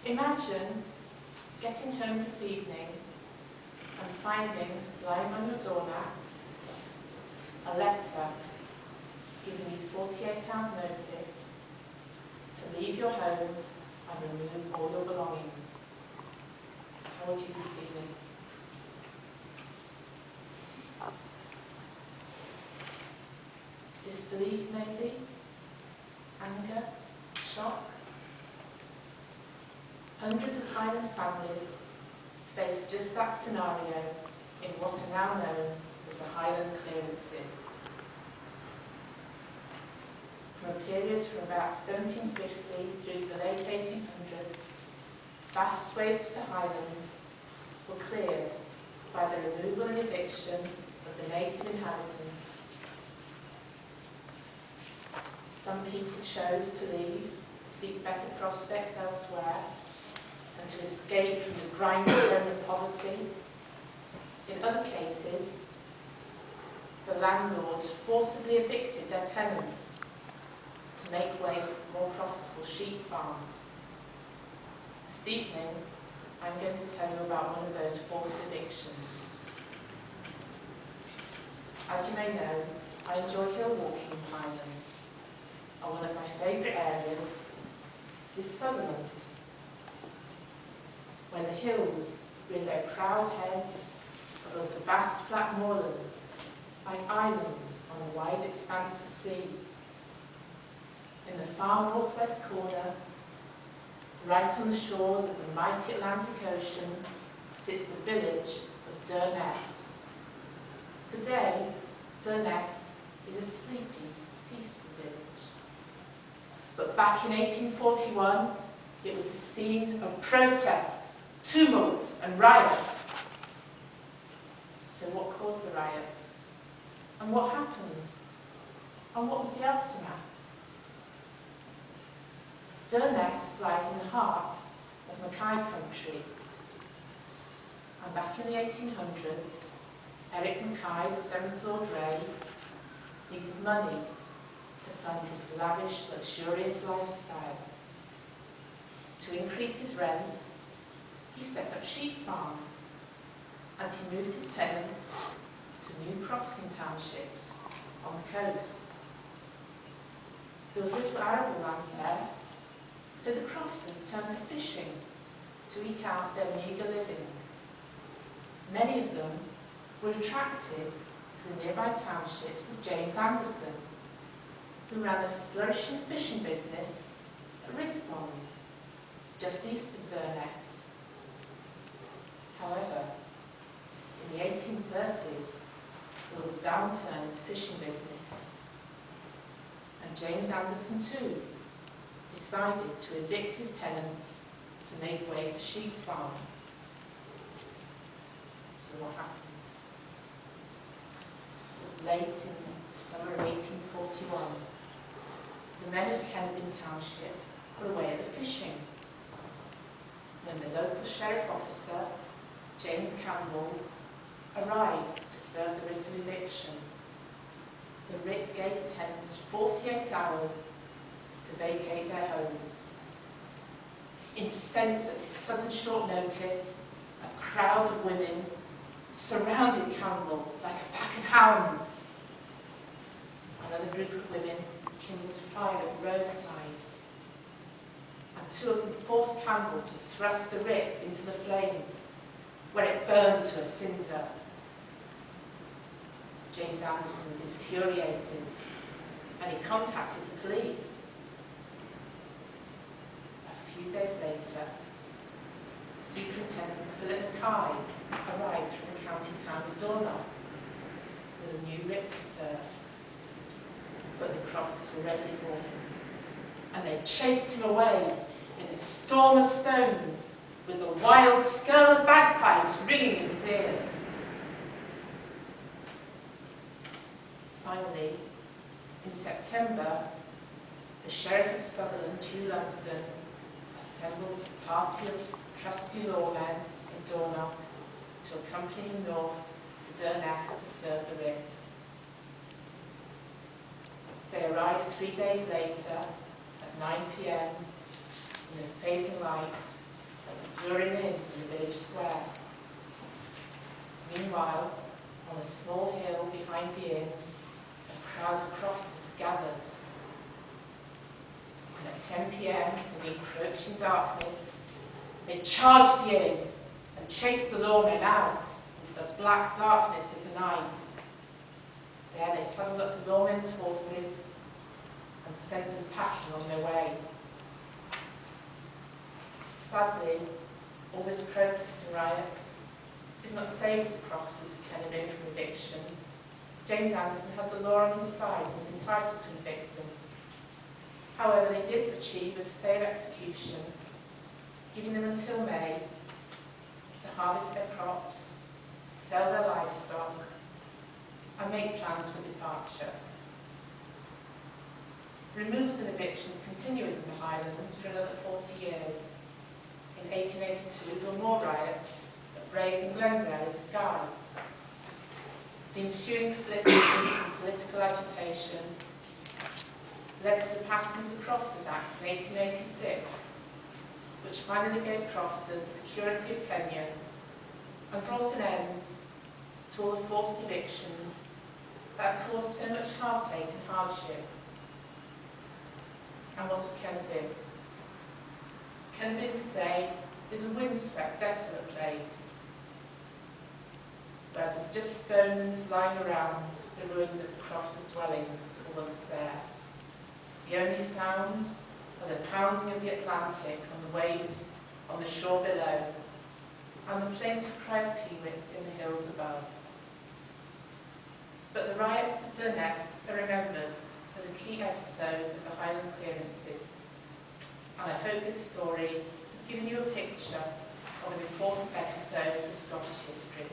Imagine getting home this evening and finding lying on your doormat a letter giving you 48 hours notice to leave your home and remove all your belongings. How would you be feeling? Disbelief maybe? Anger? Shock? Hundreds of Highland families face just that scenario in what are now known as the Highland clearances. From a period from about 1750 through to the late 1800s, vast swathes of the Highlands were cleared by the removal and eviction of the native inhabitants. Some people chose to leave, to seek better prospects elsewhere, and to escape from the grindstone of poverty. In other cases, the landlords forcibly evicted their tenants to make way for more profitable sheep farms. This evening, I'm going to tell you about one of those forced evictions. As you may know, I enjoy hill walking in Highlands, and one of my favourite areas is Sutherland, when the hills rear their proud heads above the vast flat moorlands, like islands on a wide expanse of sea. In the far northwest corner, right on the shores of the mighty Atlantic Ocean, sits the village of Durness. Today, Durness is a sleepy, peaceful village. But back in 1841, it was the scene of protest, tumult and riot. So what caused the riots? And what happened? And what was the aftermath? Durness lies in the heart of Mackay country. And back in the 1800s, Eric Mackay, the 7th Lord Reay, needed monies to fund his lavish, luxurious lifestyle. To increase his rents, he set up sheep farms, and he moved his tenants to new crofting townships on the coast. There was little arable land there, so the crofters turned to fishing to eke out their meagre living. Many of them were attracted to the nearby townships of James Anderson, who ran a flourishing fishing business at Rispond, just east of Durness. However, in the 1830s, there was a downturn in the fishing business, and James Anderson too decided to evict his tenants to make way for sheep farms. So what happened? It was late in the summer of 1841. The men of Kenbin Township were away at the fishing, when the local sheriff officer, James Campbell, arrived to serve the writ of eviction. The writ gave the tenants 48 hours to vacate their homes. Incensed at this sudden short notice, a crowd of women surrounded Campbell like a pack of hounds. Another group of women kindled a fire at the roadside, and two of them forced Campbell to thrust the writ into the flames, where it burned to a cinder. James Anderson was infuriated, and he contacted the police. A few days later, Superintendent Philip Mackay arrived from the county town of Durness with a new writ to serve. But the crofters were ready for him, and they chased him away in a storm of stones, with a wild skirl of bagpipes ringing in his ears. Finally, in September, the Sheriff of Sutherland, Hugh Lumsden, assembled a party of trusty lawmen in Durness to accompany him north to Durness to serve the writ. They arrived 3 days later at 9 p.m. in the fading light at the Durness Inn in the village square. Meanwhile, on a small hill behind the inn, a crowd of crofters had gathered. And at 10 p.m, in the encroaching darkness, they charged the inn and chased the lawmen out into the black darkness of the night. There they saddled up the lawmen's horses and sent them packing on their way. Sadly, all this protest and riot did not save the crofters of Kenilworth from eviction. James Anderson had the law on his side and was entitled to evict them. However, they did achieve a stay of execution, giving them until May to harvest their crops, sell their livestock, and make plans for departure. Removals and evictions continued in the Highlands for another 40 years. In 1882, there were more riots at Braes and Glendale in Skye. The ensuing publicity and political agitation led to the passing of the Crofters Act in 1886, which finally gave crofters security of tenure and brought an end to all the forced evictions that caused so much heartache and hardship. And what of Kenilworth? Kenilworth today is a windswept, desolate place where there's just stones lying around the ruins of the crofters' dwellings that were once there. The only sounds are the pounding of the Atlantic on the waves on the shore below, and the plaintive cry of peewits in the hills above. But the riots of Durness are remembered as a key episode of the Highland clearances, and I hope this story has given you a picture of an important episode of Scottish history.